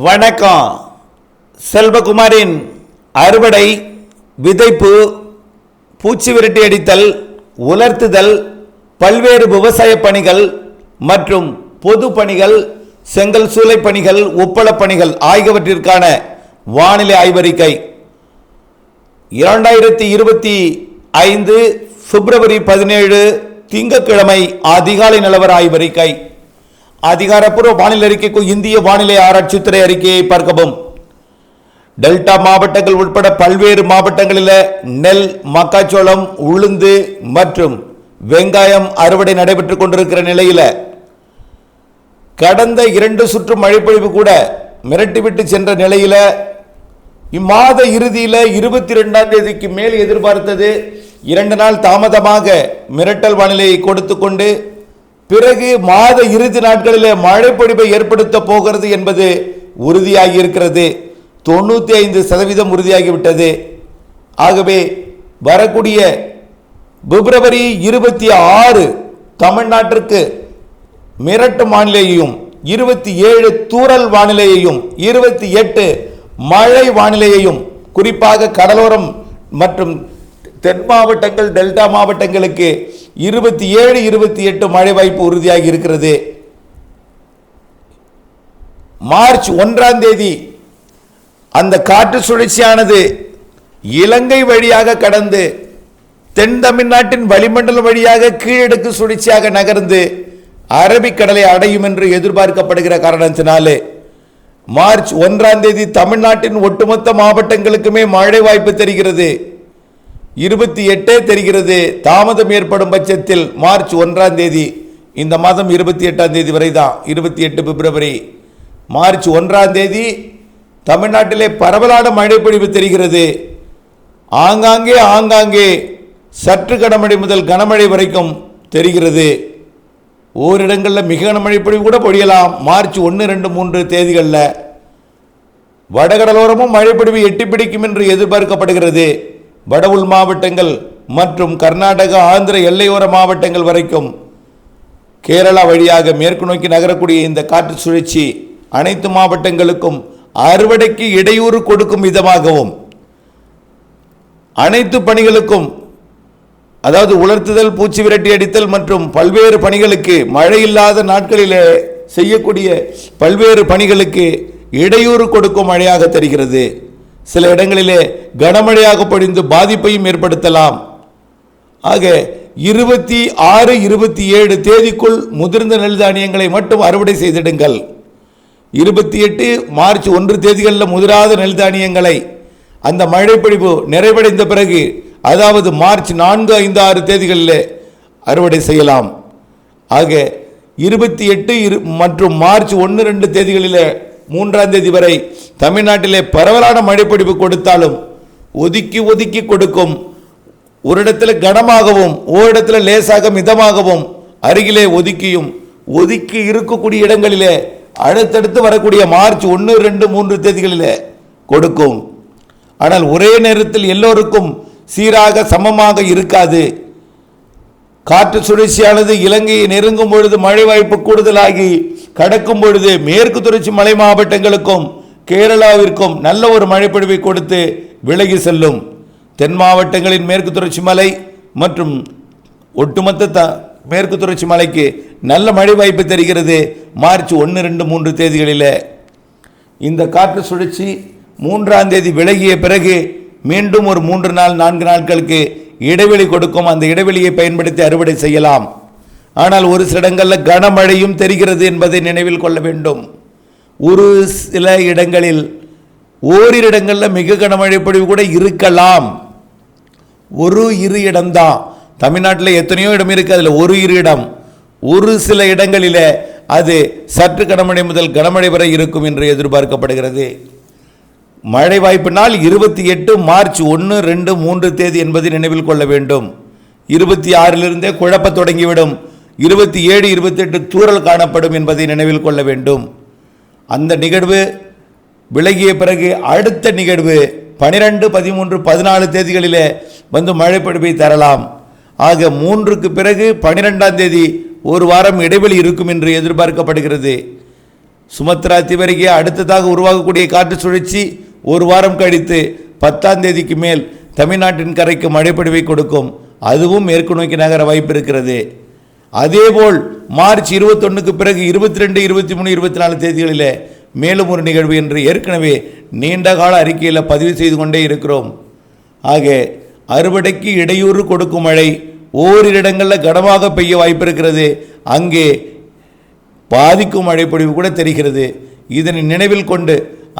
வணக்கம். செல்வகுமாரின் அறுவடை, விதைப்பு, பூச்சி விரட்டி அடித்தல், உலர்த்துதல், பல்வேறு விவசாய பணிகள் மற்றும் பொது பணிகள், செங்கல் சூளை பணிகள், உப்பள பணிகள் ஆகியவற்றிற்கான வானிலை ஆய்வறிக்கை 2025 பிப்ரவரி 17 திங்கட்கிழமை அதிகாலை நிலவர ஆய்வறிக்கை. அதிகாரப்பூர்வ வானிலை அறிக்கைக்கு இந்திய வானிலை ஆராய்ச்சித்துறை அறிக்கையை பார்க்கவும். டெல்டா மாவட்டங்கள் உட்பட பல்வேறு மாவட்டங்களில் நெல், மக்காச்சோளம், உளுந்து மற்றும் வெங்காயம் அறுவடை நடைபெற்றுக் கொண்டிருக்கிற நிலையில் கடந்த 2 சுற்று மழைப்பொழிவு கூட மிரட்டிவிட்டு சென்ற நிலையில் இம்மாத இறுதியில் 22ஆம் தேதிக்கு மேல் எதிர்பார்த்தது 2 நாள் தாமதமாக மிரட்டல் வானிலையை கொடுத்து கொண்டு பிறகு மாத இறுதி நாட்களில் மழைப்பொழிவை ஏற்படுத்த போகிறது என்பது உறுதியாகி இருக்கிறது. 95% உறுதியாகிவிட்டது. ஆகவே வரக்கூடிய பிப்ரவரி 26 தமிழ்நாட்டிற்கு மிரட்டு வானிலையையும், 27 தூறல் வானிலையையும், 28 மழை வானிலையையும், குறிப்பாக கடலோரம் மற்றும் தென் மாவட்டங்கள், டெல்டா மாவட்டங்களுக்கு 27, 28 மழை வாய்ப்பு உறுதியாகி இருக்கிறது. மார்ச் 1ஆம் தேதி அந்த காற்று சுழற்சியானது இலங்கை வழியாக கடந்து தென் தமிழ்நாட்டின் வளிமண்டலம் வழியாக கீழடுக்கு சுழற்சியாக நகர்ந்து அரபிக்கடலை அடையும் என்று எதிர்பார்க்கப்படுகிற காரணத்தினாலே மார்ச் 1ஆம் தேதி தமிழ்நாட்டின் ஒட்டுமொத்த மாவட்டங்களுக்குமே மழை வாய்ப்பு தெரிகிறது. 28 தெரிகிறது. தாமதம் ஏற்படும் பட்சத்தில் மார்ச் 1ஆம் தேதி, இந்த மாதம் 28ஆம் தேதி வரை தான், 28 பிப்ரவரி. மார்ச் 1ஆம் தேதி தமிழ்நாட்டிலே பரவலான மழை பொழிவு தெரிகிறது. ஆங்காங்கே சற்று கனமழை முதல் கனமழை வரைக்கும் தெரிகிறது. ஓரிடங்களில் மிக கனமழை பொழிவு கூட பொழியலாம். மார்ச் 1, 2, 3 தேதிகளில் வடகடலோரமும் மழைப்பொழிவு எட்டி பிடிக்கும் என்று எதிர்பார்க்கப்படுகிறது. வட உள் மாவட்டங்கள் மற்றும் கர்நாடகா, ஆந்திர எல்லையோர மாவட்டங்கள் வரைக்கும் கேரளா வழியாக மேற்கு நோக்கி நகரக்கூடிய இந்த காற்று சுழற்சி அனைத்து மாவட்டங்களுக்கும் அறுவடைக்கு இடையூறு கொடுக்கும் விதமாகவும், அனைத்து பணிகளுக்கும், அதாவது உலர்த்துதல், பூச்சி விரட்டி அடித்தல் மற்றும் பல்வேறு பணிகளுக்கு, மழை இல்லாத நாட்களில் செய்யக்கூடிய பல்வேறு பணிகளுக்கு இடையூறு கொடுக்கும் மழையாக தெரிகிறது. சில இடங்களிலே கனமழையாக பொழிந்து பாதிப்பையும் ஏற்படுத்தலாம். ஆக 26, 27 தேதிக்குள் முதிர்ந்த நெல் தானியங்களை மட்டும் அறுவடை செய்திடுங்கள். 28 மார்ச் 1 தேதிகளில் முதிராத நெல் தானியங்களை அந்த மழைப்பொழிவு நிறைவடைந்த பிறகு, அதாவது மார்ச் 4, 5, 6 தேதிகளில் அறுவடை செய்யலாம். ஆக 28 மற்றும் மார்ச் 1, 2 தேதிகளில் 3ஆம் தேதி வரை தமிழ்நாட்டிலே பரவலான மழைப்பொழிவு கொடுத்தாலும் ஒதுக்கி கொடுக்கும். ஒரு இடத்துல கனமாகவும் ஓரிடத்தில் லேசாக மிதமாகவும் அருகிலே ஒதுக்கி இருக்கக்கூடிய இடங்களிலே அடுத்தடுத்து வரக்கூடிய மார்ச் 1, 2, 3 தேதிகளிலே கொடுக்கும். ஆனால் ஒரே நேரத்தில் எல்லோருக்கும் சீராக சமமாக இருக்காது. காற்று சுழற்சியானது இலங்கையை நெருங்கும் பொழுது மழை வாய்ப்பு கூடுதலாகி கடக்கும் பொழுது மேற்கு தொடர்ச்சி மலை மாவட்டங்களுக்கும் கேரளாவிற்கும் நல்ல ஒரு மழைப்பொழிவை கொடுத்து விலகி செல்லும். தென் மாவட்டங்களின் மேற்கு தொடர்ச்சி மலை மற்றும் ஒட்டுமொத்த மேற்கு தொடர்ச்சி மலைக்கு நல்ல மழை வாய்ப்பு தெரிகிறது. மார்ச் 1, 2, 3 தேதிகளில் இந்த காற்று சுழற்சி 3ஆம் தேதி விலகிய பிறகு மீண்டும் ஒரு 3 நாள் 4 நாட்களுக்கு இடைவெளி கொடுக்கும். அந்த இடைவெளியை பயன்படுத்தி அறுவடை செய்யலாம். ஆனால் ஒரு சில இடங்களில் கனமழையும் தெரிகிறது என்பதை நினைவில் கொள்ள வேண்டும். ஒரு சில இடங்களில், ஓரிரு இடங்களில் மிக கனமழை பொழிவு கூட இருக்கலாம். 1-2 இடம்தான். தமிழ்நாட்டில் எத்தனையோ இடம் இருக்குது, அதில் 1-2 இடம். ஒரு சில இடங்களில் அது சற்று கனமழை முதல் கனமழை வரை இருக்கும் என்று எதிர்பார்க்கப்படுகிறது. மழை வாய்ப்பு நாள் 28 மார்ச் 1, 2, 3 தேதி என்பதை நினைவில் கொள்ள வேண்டும். 26 குழப்ப தொடங்கிவிடும். 27, 28 தூறல் காணப்படும் என்பதை நினைவில் கொள்ள வேண்டும். அந்த நிகழ்வு விலகிய பிறகு அடுத்த நிகழ்வு 12, 13, 14 தேதிகளிலே வந்து மழைப்பொழிவை தரலாம். ஆக 3க்கு பிறகு 12ஆம் தேதி ஒரு வாரம் இடைவெளி இருக்கும் என்று எதிர்பார்க்கப்படுகிறது. சுமத்ரா தீவிரிக்கு அடுத்ததாக உருவாகக்கூடிய காற்று சுழற்சி ஒரு வாரம் கழித்து 10ஆம் தேதிக்கு மேல் தமிழ்நாட்டின் கரைக்கு மழைப்பொழிவை கொடுக்கும். அதுவும் மேற்கு நோக்கி நகர வாய்ப்பு இருக்கிறது. அதேபோல் மார்ச் 21க்கு பிறகு 22, 23, 24 தேதிகளில் மேலும் ஒரு நிகழ்வு என்று ஏற்கனவே நீண்டகால அறிக்கையில் பதிவு செய்து கொண்டே இருக்கிறோம். ஆக அறுவடைக்கு இடையூறு கொடுக்கும் மழை ஓரிரு இடங்களில் கனமாக பெய்ய வாய்ப்பு இருக்கிறது. அங்கே பாதிக்கும் மழைப்பொழிவு கூட தெரிகிறது. இதனை நினைவில் கொண்டு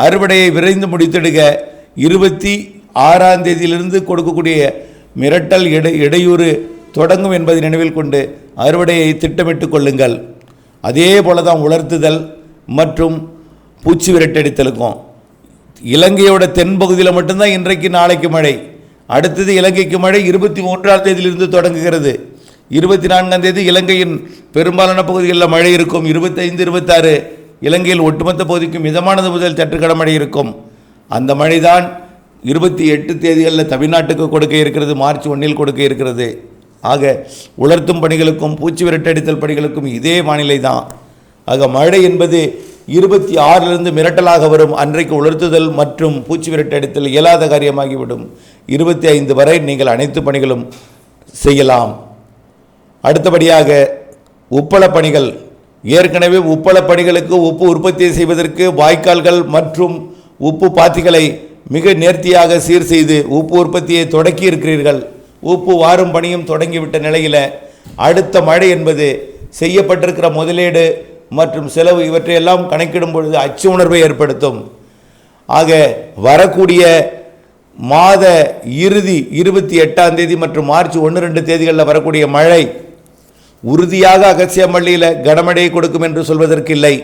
அறுவடையை விரைந்து முடித்திடுக 26ஆம் தேதியிலிருந்து கொடுக்கக்கூடிய மிரட்டல் இடையூறு தொடங்கும் என்பதை நினைவில் கொண்டு அறுவடையை திட்டமிட்டு கொள்ளுங்கள். அதே போல தான் உலர்த்துதல் மற்றும் பூச்சி விரட்டடித்தலுக்கும் இலங்கையோட தென்பகுதியில் மட்டும்தான் இன்றைக்கு நாளைக்கு மழை. அடுத்தது இலங்கைக்கு மழை 23ஆம் தேதியிலிருந்து தொடங்குகிறது. 24ஆம் தேதி இலங்கையின் பெரும்பாலான பகுதிகளில் மழை இருக்கும். 25, 26 இலங்கையில் ஒட்டுமொத்த பகுதிக்கும் மிதமானது முதல் சற்று மழை இருக்கும். அந்த மழை தான் 28 தேதிகளில் தமிழ்நாட்டுக்கு கொடுக்க இருக்கிறது, மார்ச் 1 கொடுக்க இருக்கிறது. ஆக உலர்த்தும் பணிகளுக்கும் பூச்சி விரட்டடித்தல் பணிகளுக்கும் இதே வானிலை தான். ஆக மழை என்பது 26லிருந்து மிரட்டலாக வரும். அன்றைக்கு உலர்த்துதல் மற்றும் பூச்சி விரட்டடித்தல் இயலாத காரியமாகிவிடும். 25 வரை நீங்கள் அனைத்து பணிகளும் செய்யலாம். அடுத்தபடியாக உப்பள பணிகள். ஏற்கனவே உப்பள பணிகளுக்கு உப்பு உற்பத்தி செய்வதற்கு வாய்க்கால்கள் மற்றும் உப்பு பாத்திகளை மிக நேர்த்தியாக சீர் செய்து உப்பு உற்பத்தியை தொடக்கி இருக்கிறீர்கள். உப்பு வாரும் பணியும் தொடங்கிவிட்ட நிலையில் அடுத்த மழை என்பது செய்யப்பட்டிருக்கிற முதலீடு மற்றும் செலவு இவற்றையெல்லாம் கணக்கிடும் பொழுது அச்சு உணர்வை ஏற்படுத்தும். ஆக வரக்கூடிய மாத இறுதி 28ஆம் தேதி மற்றும் மார்ச் 1, 2 தேதிகளில் வரக்கூடிய மழை உறுதியாக அகசியம்பள்ளியில் கனமழையை கொடுக்கும் என்று சொல்வதற்கு இல்லை.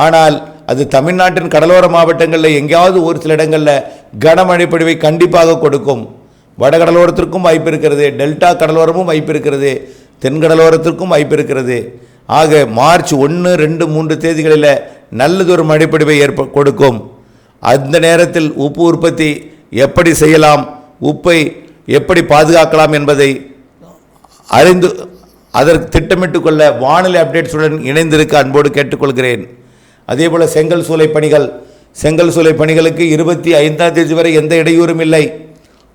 ஆனால் அது தமிழ்நாட்டின் கடலோர மாவட்டங்களில் எங்கேயாவது ஒரு சில இடங்களில் கனமழை பொழிவை கண்டிப்பாக கொடுக்கும். வடகடலோரத்திற்கும் வாய்ப்பு இருக்கிறது, டெல்டா கடலோரமும் வாய்ப்பு இருக்கிறது, தென்கடலோரத்திற்கும் வாய்ப்பு இருக்கிறது. ஆக மார்ச் 1, 2, 3 தேதிகளில் நல்லதொரு மழைப்பொழிவை கொடுக்கும். அந்த நேரத்தில் உப்பு உற்பத்தி எப்படி செய்யலாம், உப்பை எப்படி பாதுகாக்கலாம் என்பதை அறிந்து அதற்கு திட்டமிட்டு கொள்ள வானிலை அப்டேட்ஸுடன் இணைந்திருக்க அன்போடு கேட்டுக்கொள்கிறேன். அதேபோல் செங்கல் சூளை பணிகள். செங்கல் சூளை பணிகளுக்கு 25ஆம் தேதி வரை எந்த இடையூறும் இல்லை.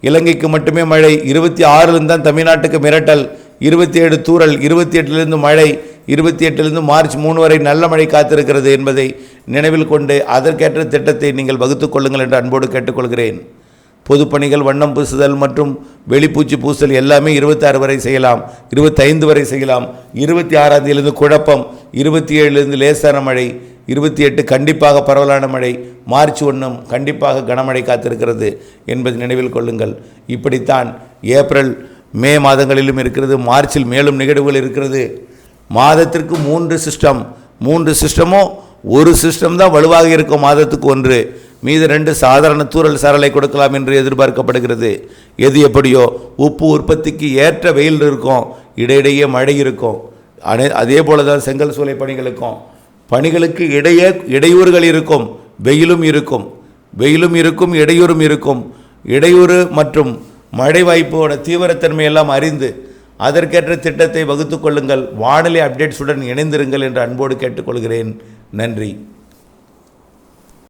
இலங்கைக்கு மட்டுமே மழை. 26லிருந்து தான் தமிழ்நாட்டுக்கு மிரட்டல். 27 தூறல், 28லிருந்து மழை, 28லிருந்து மார்ச் 3 வரை நல்ல மழை காத்திருக்கிறது என்பதை நினைவில் கொண்டு அதற்கேற்ற திட்டத்தை நீங்கள் வகுத்துக் கொள்ளுங்கள் என்று அன்போடு கேட்டுக்கொள்கிறேன். பொதுப்பணிகள், வண்ணம் பூசுதல் மற்றும் வெளிப்பூச்சி பூசல் எல்லாமே 26 வரை செய்யலாம், 25 வரை செய்யலாம். 26ஆம் தேதியிலிருந்து குழப்பம், 27லிருந்து லேசான மழை, 28 கண்டிப்பாக பரவலான மழை, மார்ச் 1 கண்டிப்பாக கனமழை காத்திருக்கிறது என்பதை நினைவில் கொள்ளுங்கள். இப்படித்தான் ஏப்ரல், மே மாதங்களிலும் இருக்கிறது. மார்ச்சில் மேலும் நிகழ்வுகள் இருக்கிறது. மாதத்திற்கு 3 சிஸ்டம், 3 சிஸ்டமும் ஒரு சிஸ்டம் தான் வலுவாக இருக்கும் மாதத்துக்கு ஒன்று. மீது 2 சாதாரண தூறல் சாரலை கொடுக்கலாம் என்று எதிர்பார்க்கப்படுகிறது. எது எப்படியோ உப்பு உற்பத்திக்கு ஏற்ற வெயில் இருக்கும், இடையிடையே மழை இருக்கும். அதே போல தான் செங்கல் சூளை பணிகளுக்கும் பணிகளுக்கு இடையூறுகள் இருக்கும், வெயிலும் இருக்கும், இடையூறும் இருக்கும். இடையூறு மற்றும் மழை வாய்ப்போட தீவிரத்தன்மை எல்லாம் அறிந்து அதற்கேற்ற திட்டத்தை வகுத்து கொள்ளுங்கள். வானிலை அப்டேட்ஸுடன் இணைந்திருங்கள் என்று அன்போடு கேட்டுக்கொள்கிறேன். நன்றி.